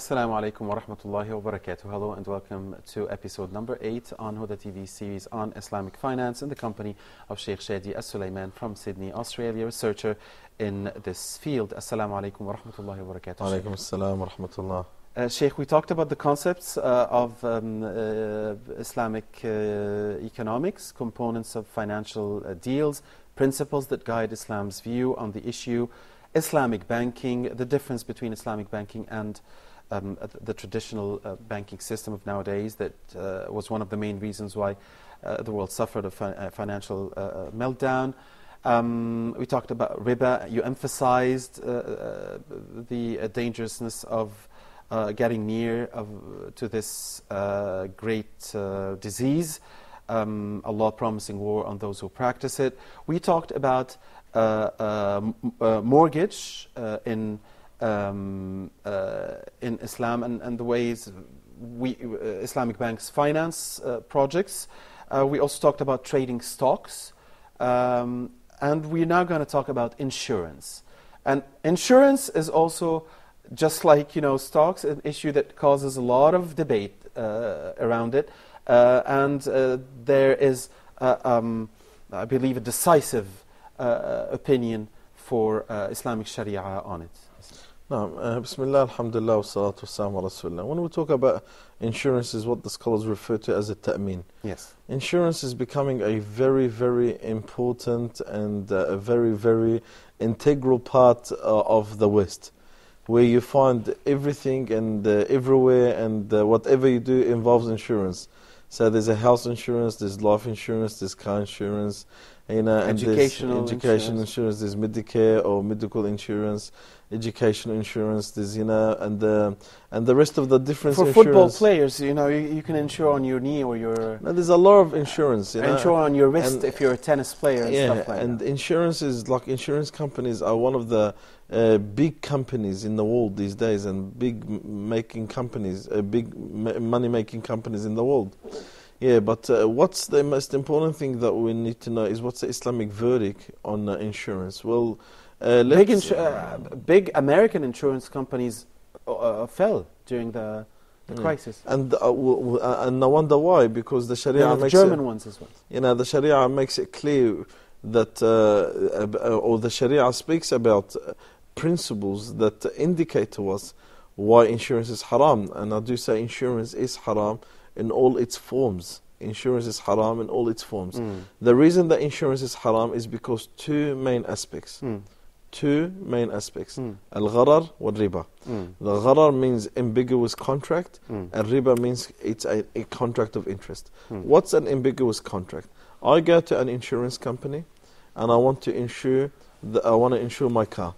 Assalamu alaikum wa rahmatullahi wa barakatuh. Hello and welcome to episode number 8 on Huda TV series on Islamic Finance in the company of Sheikh Shadi As-Sulaiman from Sydney, Australia, researcher in this field. Assalamu alaikum wa rahmatullahi wa barakatuh. Wa alaikum assalam wa rahmatullah. Sheikh, we talked about the concepts of Islamic economics, components of financial deals, principles that guide Islam's view on the issue, Islamic banking, the difference between Islamic banking and the traditional banking system of nowadays that was one of the main reasons why the world suffered a financial meltdown. We talked about riba. You emphasized the dangerousness of getting near to this great disease, Allah promising war on those who practice it. We talked about mortgage in Islam and the ways Islamic banks finance projects. We also talked about trading stocks, and we're now going to talk about insurance. And insurance is also, just like stocks, an issue that causes a lot of debate around it, and there is, I believe, a decisive opinion for Islamic Sharia on it. Bismillah, alhamdulillah, wa salatu wassalam wa rasulullah. When we talk about insurance, is what the scholars refer to as a ta'min. Yes. Insurance is becoming a very, very important and a very, very integral part of the West, where you find everything and everywhere, and whatever you do involves insurance. So there's a house insurance, there's life insurance, there's car insurance, and educational insurance, there's Medicare or medical insurance, educational insurance, there's and the rest of the different for insurance. Football players, you can insure on your knee or your. No, there's a lot of insurance. Insure on your wrist if you're a tennis player and stuff like and that. insurance is like insurance companies are one of the big companies in the world these days, and big money-making companies in the world. Yeah, but what's the most important thing that we need to know is what's the Islamic verdict on insurance? Well, big American insurance companies fell during the crisis. And no wonder why, because the Sharia makes German ones as well. The Sharia makes it clear that, or the Sharia speaks about principles that indicate to us why insurance is haram. And I do say insurance is haram in all its forms. Insurance is haram in all its forms. The reason that insurance is haram is because two main aspects. Al-gharar wal-riba. The gharar means ambiguous contract, and riba means it's a contract of interest. What's an ambiguous contract? I go to an insurance company and I want to insure my car,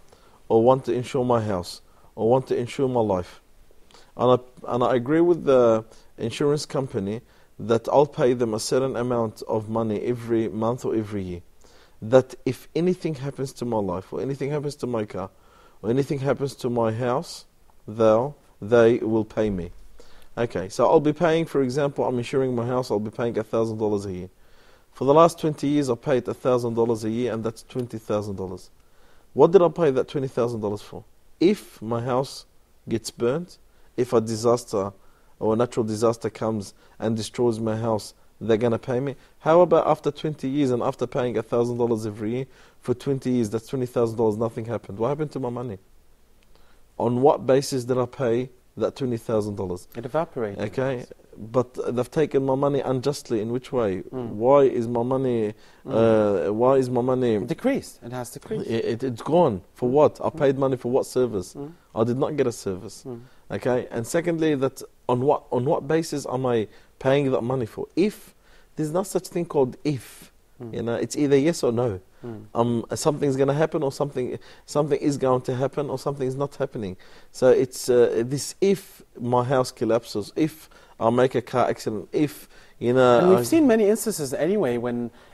or want to insure my house, or want to insure my life. And I agree with the insurance company that I'll pay them a certain amount of money every month or every year. That if anything happens to my life, or anything happens to my car, or anything happens to my house, they will pay me. Okay, so I'll be paying, for example, I'm insuring my house, I'll be paying $1,000 a year. For the last 20 years, I paid $1,000 a year, and that's $20,000. What did I pay that $20,000 for? If my house gets burnt, if a disaster or a natural disaster comes and destroys my house, they're going to pay me. How about after 20 years and after paying $1,000 every year, for 20 years, that's $20,000, nothing happened. What happened to my money? On what basis did I pay that $20,000? It evaporated. Okay, but they've taken my money unjustly. In which way? Why is my money? Decreased? It has decreased. It's gone. For what? I paid money for what service? I did not get a service. Okay, and secondly, that on what basis am I paying that money for? If there's not such thing called if, it's either yes or no. Something's going to happen, or something is going to happen, or something is not happening. So it's this: if my house collapses, if I make a car accident, if And we've seen many instances anyway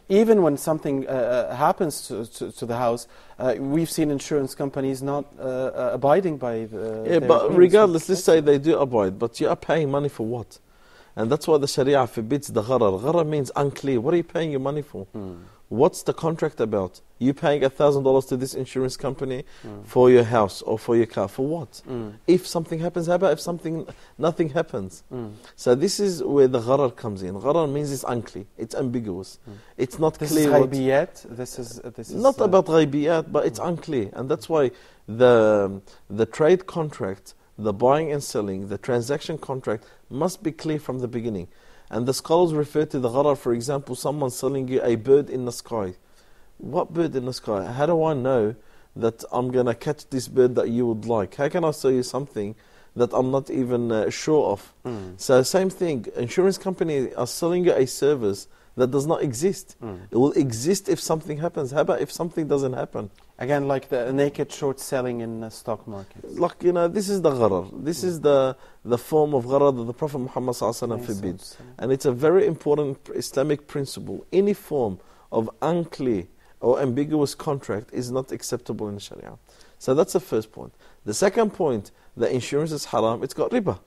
even when something happens to the house, we've seen insurance companies not abiding by the. But regardless, let's say they do abide, but you are paying money for what? And that's why the Sharia forbids the gharar. Gharar means unclear. What are you paying your money for? What's the contract about? You paying $1,000 to this insurance company for your house or for your car. For what? If something happens, how about if nothing happens? So this is where the gharar comes in. Gharar means it's unclear. It's ambiguous. It's not this clear. This is not about ghaibiyat, but it's unclear. And that's why the trade contract, the buying and selling, the transaction contract must be clear from the beginning. And the scholars refer to the gharar, for example, someone selling you a bird in the sky. What bird in the sky? How do I know that I'm going to catch this bird that you would like? How can I sell you something that I'm not even sure of? So same thing, insurance companies are selling you a service that does not exist. It will exist if something happens. How about if something doesn't happen? Again, like the naked short selling in the stock market. Like, this is the gharar. This is the form of gharar that the Prophet Muhammad forbids. And it's a very important Islamic principle. Any form of unclear or ambiguous contract is not acceptable in Sharia. So that's the first point. The second point, the insurance is haram, it's got riba.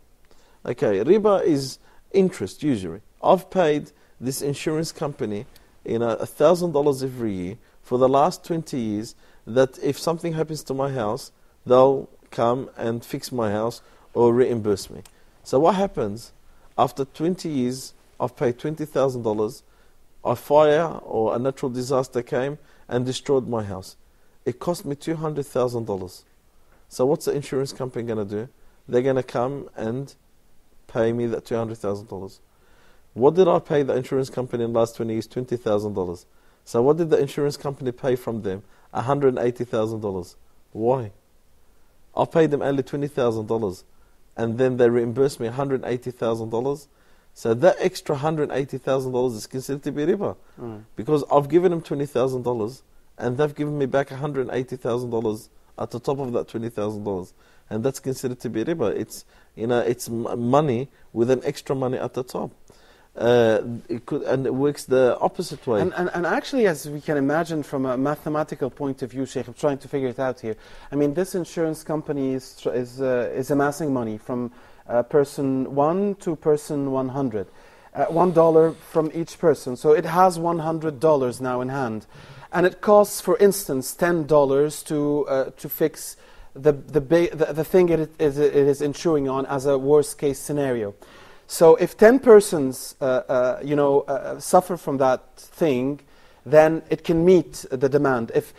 Okay, riba is interest usually. I've paid this insurance company $1,000 every year for the last 20 years, that if something happens to my house, they'll come and fix my house or reimburse me. So what happens? After 20 years, I've paid $20,000, a fire or a natural disaster came and destroyed my house. It cost me $200,000. So what's the insurance company going to do? They're going to come and pay me that $200,000. What did I pay the insurance company in the last 20 years? $20,000. So what did the insurance company pay from them? $180,000. Why? I paid them only $20,000 and then they reimbursed me $180,000. So that extra $180,000 is considered to be riba. Because I've given them $20,000 and they've given me back $180,000 at the top of that $20,000. And that's considered to be riba. It's money with an extra money at the top. It works the opposite way. And actually, as we can imagine from a mathematical point of view, Sheikh, I'm trying to figure it out here. I mean, this insurance company is amassing money from person 1 to person 100. $1 from each person. So it has $100 now in hand. And it costs, for instance, $10 to fix the thing it is insuring on as a worst case scenario. So if 10 persons, suffer from that thing, then it can meet the demand. If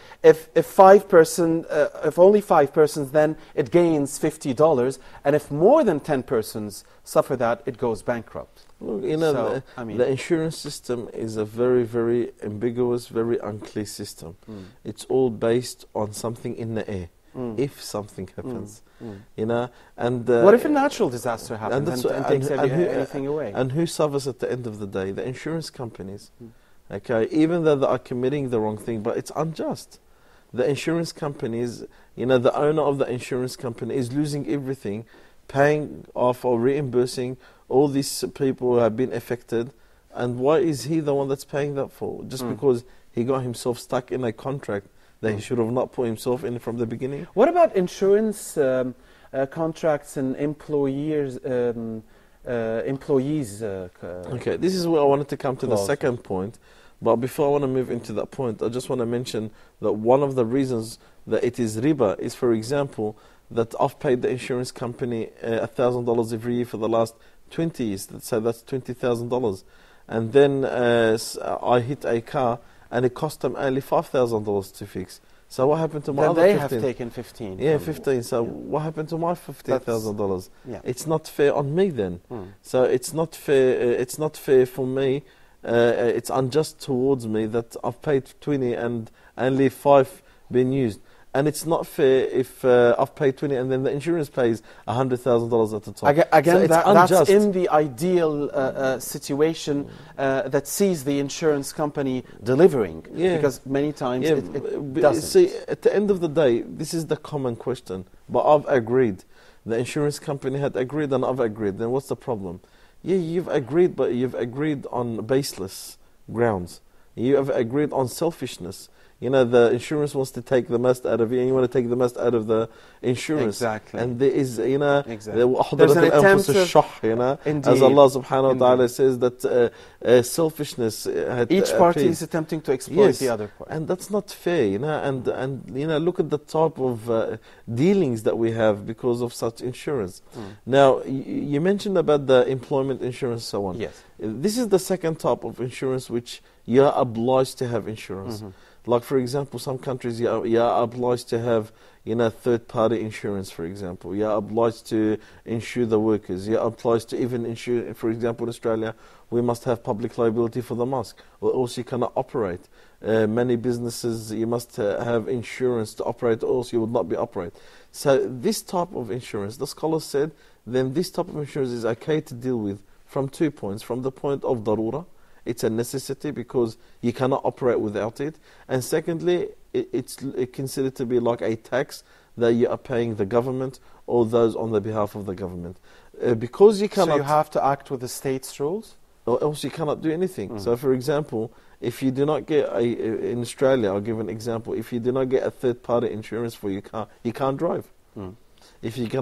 only 5 persons, then it gains $50, and if more than 10 persons suffer that, it goes bankrupt. Look, the insurance system is a very, very ambiguous, very unclear system. It's all based on something in the air. If something happens, and what if a natural disaster happens and takes anything away? And who suffers at the end of the day? The insurance companies. Okay, even though they are committing the wrong thing, but it's unjust. The insurance companies, the owner of the insurance company is losing everything, paying off or reimbursing all these people who have been affected. And why is he the one that's paying that for? Just because he got himself stuck in a contract that he should have not put himself in from the beginning. What about insurance contracts and employees? Okay, this is where I wanted to come to the second point. But before I want to move into that point, I just want to mention that one of the reasons that it is riba is, for example, that I've paid the insurance company $1,000 every year for the last 20 years. So that's $20,000. And then I hit a car, and it cost them only $5,000 to fix. So what happened to my other 15? They have taken 15. Yeah, 15. So what happened to my $15,000? Yeah. It's not fair on me then. So it's not fair. It's not fair for me. It's unjust towards me that I've paid 20 and only 5 been used. And it's not fair if I've paid 20 and then the insurance pays $100,000 at the top. Again, so that's in the ideal situation that sees the insurance company delivering. Yeah. Because many times it doesn't. See, at the end of the day, this is the common question. But I've agreed. The insurance company had agreed and I've agreed. Then what's the problem? Yeah, you've agreed, but you've agreed on baseless grounds. You have agreed on selfishness. the insurance wants to take the most out of you, and you want to take the most out of the insurance. Exactly. And there is, Exactly. There's an attempt of, as Allah subhanahu wa ta'ala says that selfishness. Each party is attempting to exploit the other party. And that's not fair, and look at the type of dealings that we have because of such insurance. Now, you mentioned about the employment insurance and so on. Yes. This is the second type of insurance which you are obliged to have insurance. Like, for example, some countries you are obliged to have third-party insurance, for example. You are obliged to insure the workers. You are obliged to even insure, for example, in Australia, we must have public liability for the mosque, or else you cannot operate. Many businesses, you must have insurance to operate, or else you would not be operate. So this type of insurance, the scholars said, then this type of insurance is okay to deal with from 2 points. From the point of darura, it's a necessity because you cannot operate without it. And secondly, it's considered to be like a tax that you are paying the government or those on the behalf of the government. Because you cannot... So you have to act with the state's rules? Or else you cannot do anything. So for example, if you do not get in Australia, I'll give an example, if you do not get a third-party insurance for your car, you can't drive. If you do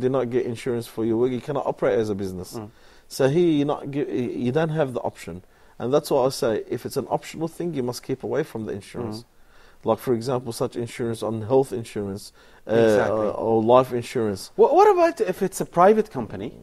not get insurance for your work, you cannot operate as a business. So here you don't have the option. And that's why I say, if it's an optional thing, you must keep away from the insurance. Like, for example, such insurance on health insurance or life insurance. What about if it's a private company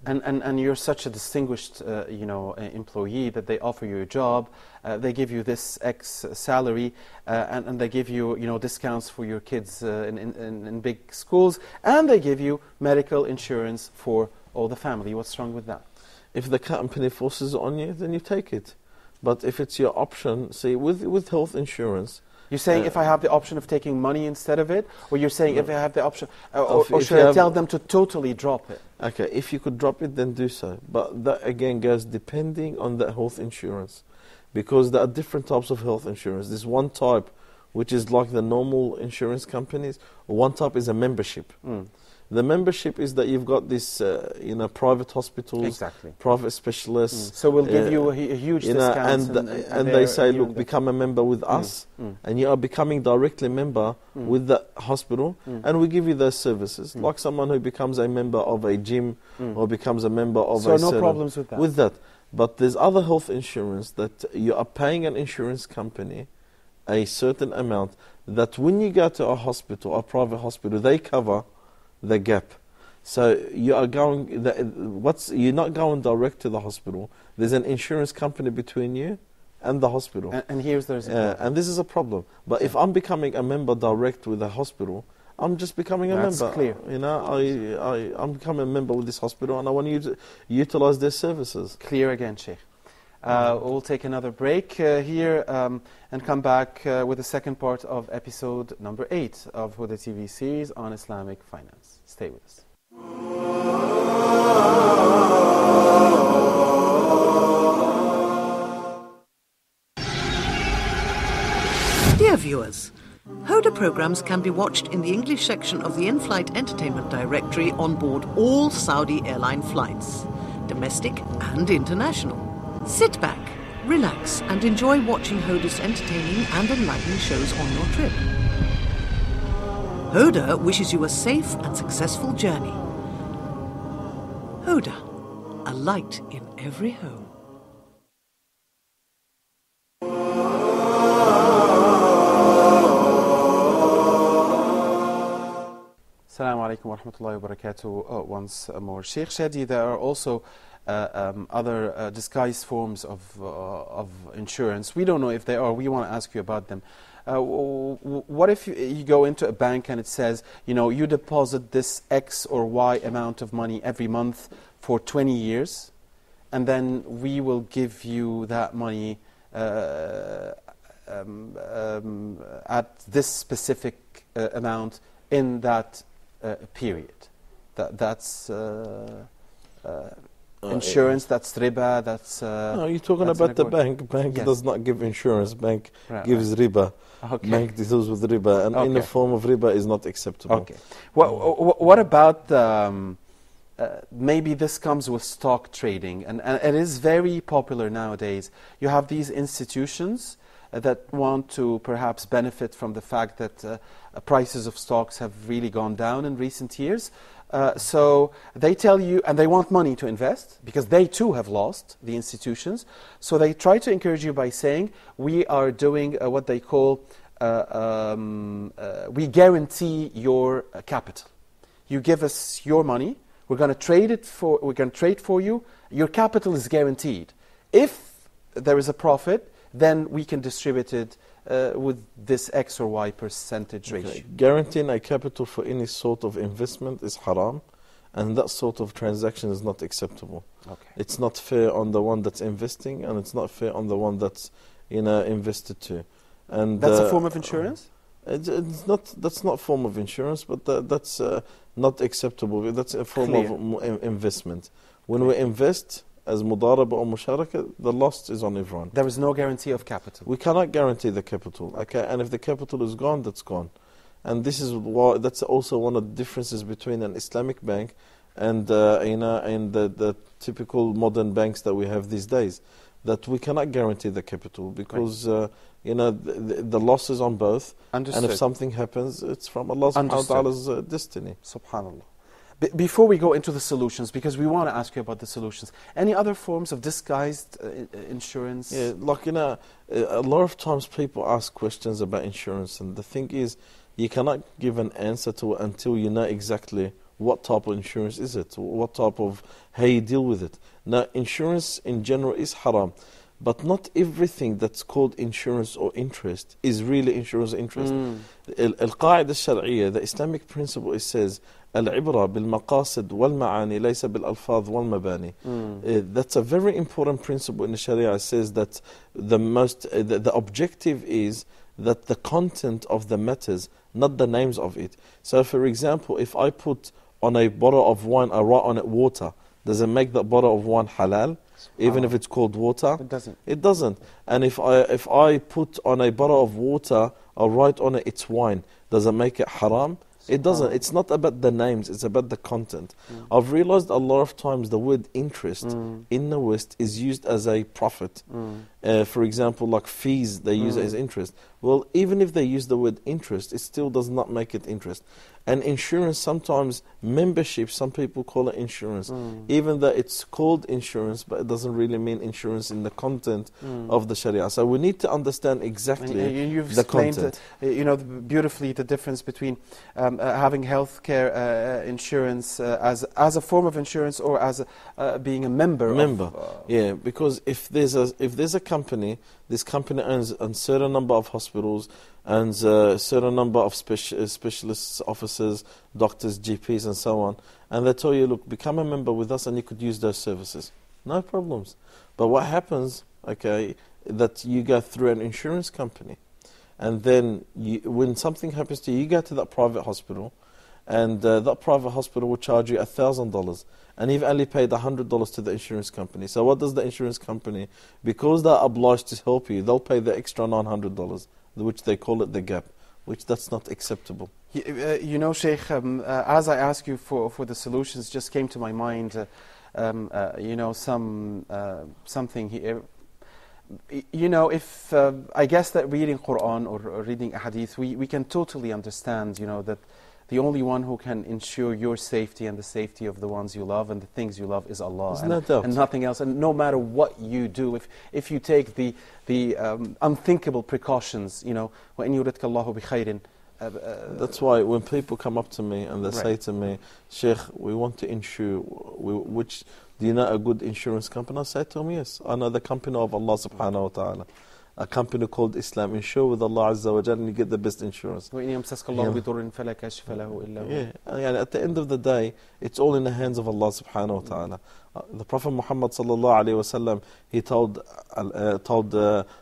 and you're such a distinguished employee that they offer you a job, they give you this X salary, and they give you discounts for your kids in big schools, and they give you medical insurance for all the family. What's wrong with that? If the company forces it on you, then you take it. But if it's your option, see, with health insurance... You're saying if I have the option of taking money instead of it? Or you're saying if I have the option... or should I tell them to totally drop it? Okay, if you could drop it, then do so. But that, again, goes depending on the health insurance. Because there are different types of health insurance. There's one type, which is like the normal insurance companies. One type is a membership. The membership is that you've got this, private hospitals, private specialists. So we'll give you a huge discount. And they say, look, become a member with us, and you are becoming directly a member with the hospital, and we give you those services. Like someone who becomes a member of a gym or becomes a member of a... So no problems with that? But there's other health insurance that you are paying an insurance company a certain amount that when you go to a hospital, a private hospital, they cover the gap. So you are you're not going direct to the hospital. There's an insurance company between you and the hospital. And there's a problem. And this is a problem. But if I'm becoming a member direct with the hospital, I'm just becoming a member. That's clear. I'm becoming a member with this hospital, and I want you to utilize their services. Clear again, Sheikh. We'll take another break here and come back with the second part of episode number 8 of Huda TV series on Islamic finance. Stay with us. Dear viewers, Huda programs can be watched in the English section of the in-flight entertainment directory on board all Saudi airline flights, domestic and international. Sit back, relax, and enjoy watching Huda's entertaining and enlightening shows on your trip. Huda wishes you a safe and successful journey. Huda, a light in every home. Assalamu alaikum wa rahmatullahi wa barakatuh. Once more, Sheikh Shadi, there are also other disguised forms of insurance. We don't know if they are. We want to ask you about them. What if you go into a bank and it says, you deposit this X or Y amount of money every month for 20 years, and then we will give you that money at this specific amount in that period. That's insurance, that's riba, that's... no, you're talking about the bank. Bank does not give insurance. Bank gives riba. Okay. Bank deals with riba. And in the form of riba is not acceptable. Okay. What about... maybe this comes with stock trading, and it is very popular nowadays. You have these institutions that want to perhaps benefit from the fact that prices of stocks have really gone down in recent years. So they tell you, and they want money to invest because they too have lost, the institutions. So they try to encourage you by saying, we are doing what they call, we guarantee your capital. You give us your money, we're going to trade for you, your capital is guaranteed. If there is a profit, then we can distribute it with this X or Y percentage ratio. Guaranteeing a capital for any sort of investment is haram, and that sort of transaction is not acceptable. Okay. It's not fair on the one that's investing, and it's not fair on the one that's invested to. And that's a form of insurance? It's not. That's not a form of insurance, but that's not acceptable. That's a form of investment. When we invest as mudaraba or musharaka, the loss is on everyone. There is no guarantee of capital. We cannot guarantee the capital. Okay, and if the capital is gone, that's gone. And this is why that's also one of the differences between an Islamic bank and the typical modern banks that we have these days. That we cannot guarantee the capital because the loss is on both. Understood. And if something happens, it's from Allah subhanahu wa ta'ala's destiny. Subhanallah. Before we go into the solutions, because we want to ask you about the solutions, any other forms of disguised insurance? Yeah, like a lot of times people ask questions about insurance, and the thing is, you cannot give an answer to it until you know exactly what type of insurance is it, what type of, how you deal with it. Now, insurance in general is haram, but not everything that's called insurance or interest is really insurance or interest. Al-Qa'ida al-Shar'iyya, the Islamic principle, it says, Al-Ibra bil-Maqasid wal-Ma'ani laysa bil-Alfadh wal-Mabani. That's a very important principle in the Sharia. It says that the objective is that the content of the matters, not the names of it. So, for example, if I put on a bottle of wine, I write on it water, does it make that bottle of wine halal? Even if it's called water? It doesn't. It doesn't. And if I put on a bottle of water, I write on it, it's wine, does it make it haram? It doesn't. It's not about the names, it's about the content. I've realized a lot of times the word interest in the West is used as a profit. For example, like fees, they use it as interest. Well, even if they use the word interest, it still does not make it interest. And insurance, sometimes membership, some people call it insurance. Even though it's called insurance, but it doesn't really mean insurance in the content of the Sharia. So we need to understand exactly you've the content. Beautifully the difference between having healthcare insurance as a form of insurance or as being a member. Yeah, because if there's a company, this company owns a certain number of hospitals, owns a certain number of specialists, officers, doctors, GPs, and so on, and they tell you, look, become a member with us and you could use those services. No problems. But what happens, okay, that you go through an insurance company, and then when something happens to you, you go to that private hospital, and that private hospital will charge you $1,000, and you've only paid $100 to the insurance company. So what does the insurance company, because they're obliged to help you, they'll pay the extra $900, which they call it the gap, which that's not acceptable. Sheikh, as I ask you for the solutions, just came to my mind, something here. If I guess that reading Quran or reading a hadith, we can totally understand, that the only one who can ensure your safety and the safety of the ones you love and the things you love is Allah, and nothing else. And no matter what you do, if you take the unthinkable precautions, وَإِنْ يُرِدْكَ اللَّهُ بِخَيْرٍ. That's why when people come up to me and they say to me, Sheikh, we want to insure, do you know a good insurance company? I say to them, yes, I know the company of Allah subhanahu wa ta'ala. A company called Islam. Insure with Allah Azza wa Jalla and you get the best insurance. Yeah. And at the end of the day, it's all in the hands of Allah subhanahu wa ta'ala. The Prophet Muhammad sallallahu alayhi wa sallam, he told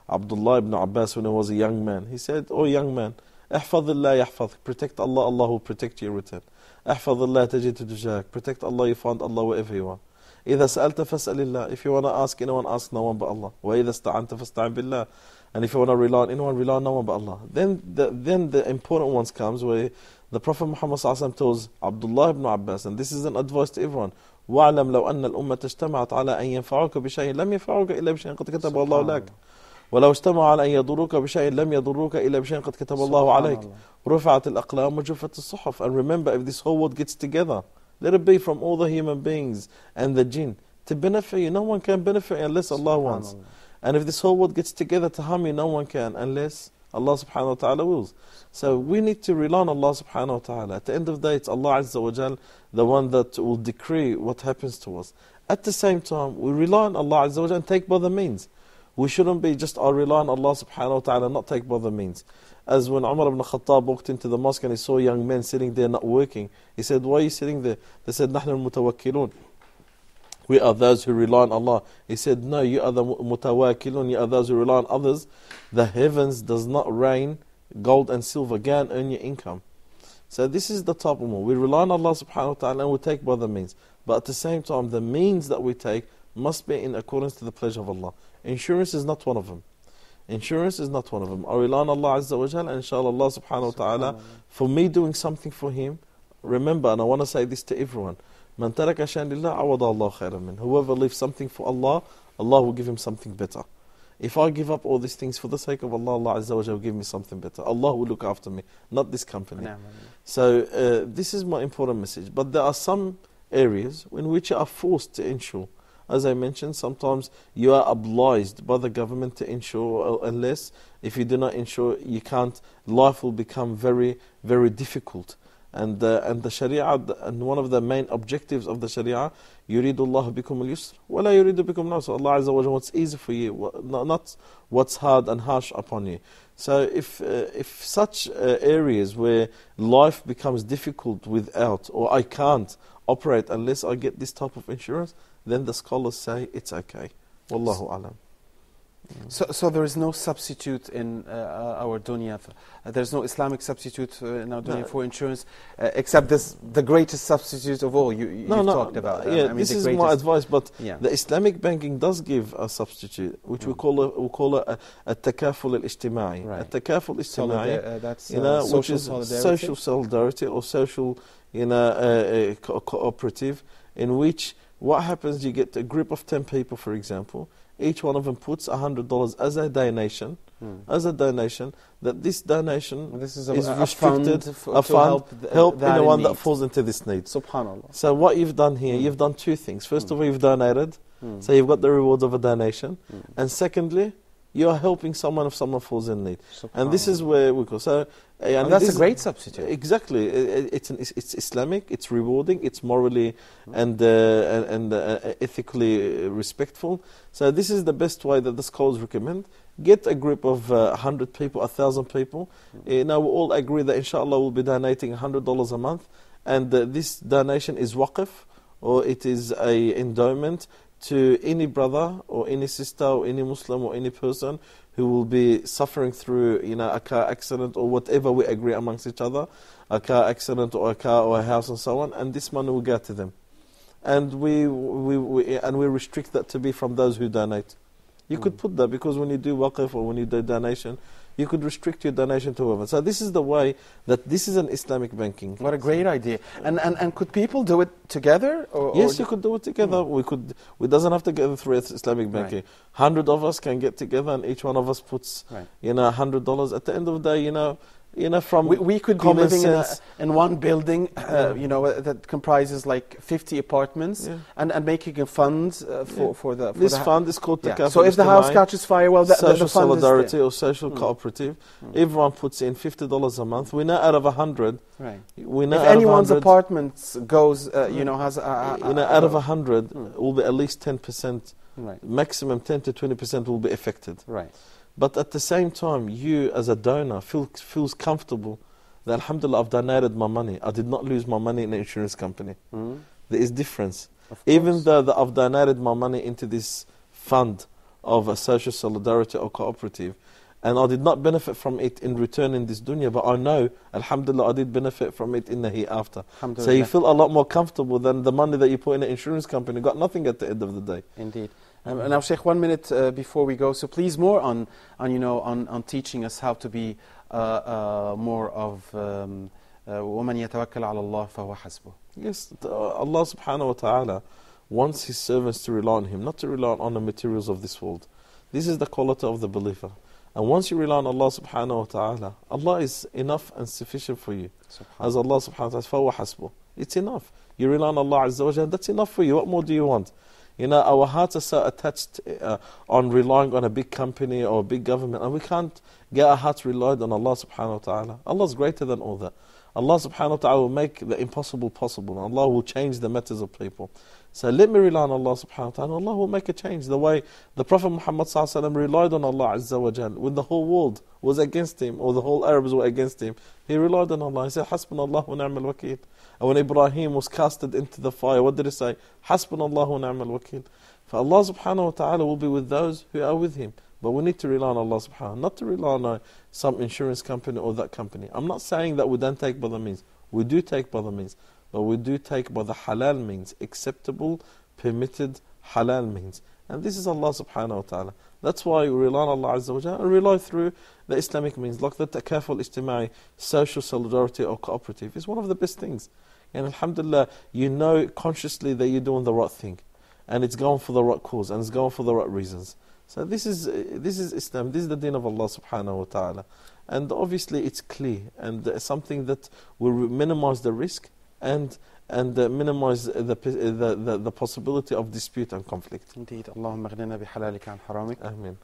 Abdullah ibn Abbas when he was a young man, he said, oh young man, احفظ الله يحفظك, protect Allah, Allah will protect you in return. احفظ الله تجد تجاهك, protect Allah, you find Allah wherever you are. إذا سألت فاسأل الله, if you want to ask anyone, ask no one but Allah. وإذا استعنت فاستعن بالله, and if you want to rely on anyone, rely on no one but Allah. Then the important ones comes where the Prophet Muhammad sallallahu alaihi wasallam tells Abdullah ibn Abbas, and this is an advice to everyone, وَاعْلَمْ لَوْ أَنَّ الْأُمَّةَ اجْتَمَعَتْ عَلَىٰ أَنْ يَنْفَعُوكَ بِشَيْءٍ لَمْ يَنْفَعُوكَ إِلَّا بِشَيْءٍ قَدْ كَتَبَهُ اللَّهُ لَكَ. ولو اجتمعوا على أن يضروك بشيء لم يضروك إلا بشيء قد كتب الله عليك رفعت الأقلام وجفت الصحف. And remember, if this whole world gets together, let it be from all the human beings and the jinn to benefit you, no one can benefit you unless Allah wants. And if this whole world gets together to harm you, no one can unless Allah subhanahu wa ta'ala wills. So we need to rely on Allah subhanahu wa ta'ala. At the end of the day, it's Allah Azza wa Jal, the one that will decree what happens to us. At the same time, we rely on Allah Azza wa Jal and take by the means. We shouldn't be just rely on Allah subhanahu wa ta'ala and not take by the means. As when Umar ibn Khattab walked into the mosque and he saw young men sitting there not working, he said, why are you sitting there? They said, نحن المتوكلون. We are those who rely on Allah. He said, no, you are the mutawakkilun, you are those who rely on others. The heavens does not rain gold and silver, go and earn your income. So this is the type of one. We rely on Allah subhanahu wa ta'ala and we take by the means. But at the same time, the means that we take must be in accordance to the pleasure of Allah. Insurance is not one of them. Insurance is not one of them. I rely on Allah Azza wa Jal, and inshallah Allah subhanahu wa ta'ala, for me doing something for Him, remember, and I want to say this to everyone, Man taraka shan lillah awada Allah khairan min. Whoever leaves something for Allah, Allah will give him something better. If I give up all these things for the sake of Allah, Allah Azza wa Jalla will give me something better. Allah will look after me, not this company. So this is my important message. But there are some areas in which you are forced to insure. As I mentioned, sometimes you are obliged by the government to insure, unless if you do not insure, you can't. Life will become very, very difficult. And the Sharia, and one of the main objectives of the Sharia, يُرِيدُ اللَّهُ بِكُمُ الْيُسْرَ وَلَا يُرِيدُ بِكُمُ الْعُسْرَ. Allah Azza wa Jalla wants easy for you, not what's hard and harsh upon you. So if such areas where life becomes difficult without, or I can't operate unless I get this type of insurance, then the scholars say it's okay. Wallahu alam. So there is no substitute in our dunya. There's no Islamic substitute in our dunya for insurance, except this, the greatest substitute of all you've talked about. Yeah, I mean, this is my advice, but the Islamic banking does give a substitute, which we call a takaful al-ijtima'i. A takaful al-ijtima'i, that's which is social solidarity or social, cooperative, in which what happens, you get a group of 10 people, for example. Each one of them puts $100 as a donation, that this donation is restricted, a fund help anyone that falls into this need. Subhanallah. So what you've done here, you've done two things. First of all, you've donated, so you've got the rewards of a donation. And secondly, you are helping someone if someone falls in need. And this is where we go. So, and that's a great substitute. Exactly. It's Islamic, it's rewarding, it's morally and ethically respectful. So this is the best way that the scholars recommend. Get a group of 100 people, 1,000 people. We all agree that inshallah we'll be donating $100 a month. And this donation is waqf, or it is a endowment to any brother or any sister or any Muslim or any person who will be suffering through a car accident or whatever we agree amongst each other, a car accident or a car or a house and so on, and this money will go to them. And we restrict that to be from those who donate. You could put that, because when you do waqf or when you do donation, you could restrict your donation to whoever. So this is the way that this is an Islamic banking. What a great idea. And could people do it together? Yes, you could do it together. We doesn't have to go through Islamic banking. 100 of us can get together and each one of us puts $100. At the end of the day, from we could be living in one building, that comprises like 50 apartments, and making a fund for the. This fund is called the. So if the house catches fire, well, social the fund solidarity is there. or social cooperative, everyone puts in $50 a month. We know out of 100. Right. We know if anyone's apartment goes, has out of 100, will be at least 10%. Right. Maximum 10 to 20% will be affected. Right. But at the same time, you as a donor feels comfortable that alhamdulillah, I've donated my money. I did not lose my money in an insurance company. There is difference. Even though that I've donated my money into this fund of a social solidarity or cooperative, and I did not benefit from it in return in this dunya, but I know, alhamdulillah, I did benefit from it in the hereafter. So you feel a lot more comfortable than the money that you put in an insurance company. Got nothing at the end of the day. Indeed. Now, Sheikh, 1 minute before we go, so please more on teaching us how to be more of وَمَنْ يَتَوَكَّلْ عَلَى اللَّهِ فَهُوَ حَسْبُهُ. Yes, Allah subhanahu wa ta'ala wants His servants to rely on Him, not to rely on the materials of this world. This is the quality of the believer. And once you rely on Allah subhanahu wa ta'ala, Allah is enough and sufficient for you. As Allah subhanahu wa ta'ala says, فَهُوَ حَسْبُهُ. It's enough. You rely on Allah Azza wa Jalla, that's enough for you. What more do you want? You know, our hearts are so attached on relying on a big company or a big government, and we can't get our hearts relied on Allah subhanahu wa ta'ala. Allah is greater than all that. Allah subhanahu wa ta'ala will make the impossible possible. Allah will change the matters of people. So let me rely on Allah subhanahu wa ta'ala. Allah will make a change. The way the Prophet Muhammad sallallahu alaihi wasallam relied on Allah Azza wa Jal, when the whole world was against him, or the whole Arabs were against him, he relied on Allah. He said, Hasbunallahu wa ni'mal wakeel. And when Ibrahim was casted into the fire, what did he say? Hasbunallahu wa ni'mal wakeel. For Allah subhanahu wa ta'ala will be with those who are with him. But we need to rely on Allah subhanahu wa ta'ala, not to rely on some insurance company or that company. I'm not saying that we don't take by the means. We do take by the means. But we do take by the halal means, acceptable, permitted halal means. And this is Allah subhanahu wa ta'ala. That's why we rely on Allah Azza wa Jalla and rely through the Islamic means. Like the takaful ijtimai, social solidarity or cooperative is one of the best things. And alhamdulillah, you know consciously that you're doing the right thing. And it's going for the right cause, and it's going for the right reasons. So this is Islam, this is the deen of Allah subhanahu wa ta'ala. And obviously it's clear, and something that will minimize the risk and minimize the possibility of dispute and conflict. Indeed. Allahumma aghnina bihalalika an haramik. Ameen.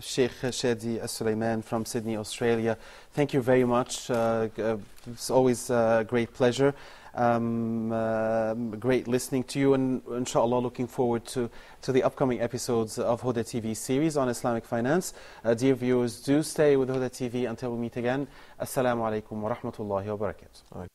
Sheikh Shadi As-Sulaiman from Sydney, Australia. Thank you very much. It's always a great pleasure. Great listening to you, and inshallah looking forward to the upcoming episodes of Huda TV series on Islamic finance. Dear viewers, do stay with Huda TV until we meet again. Assalamu alaikum wa rahmatullahi wa barakatuh.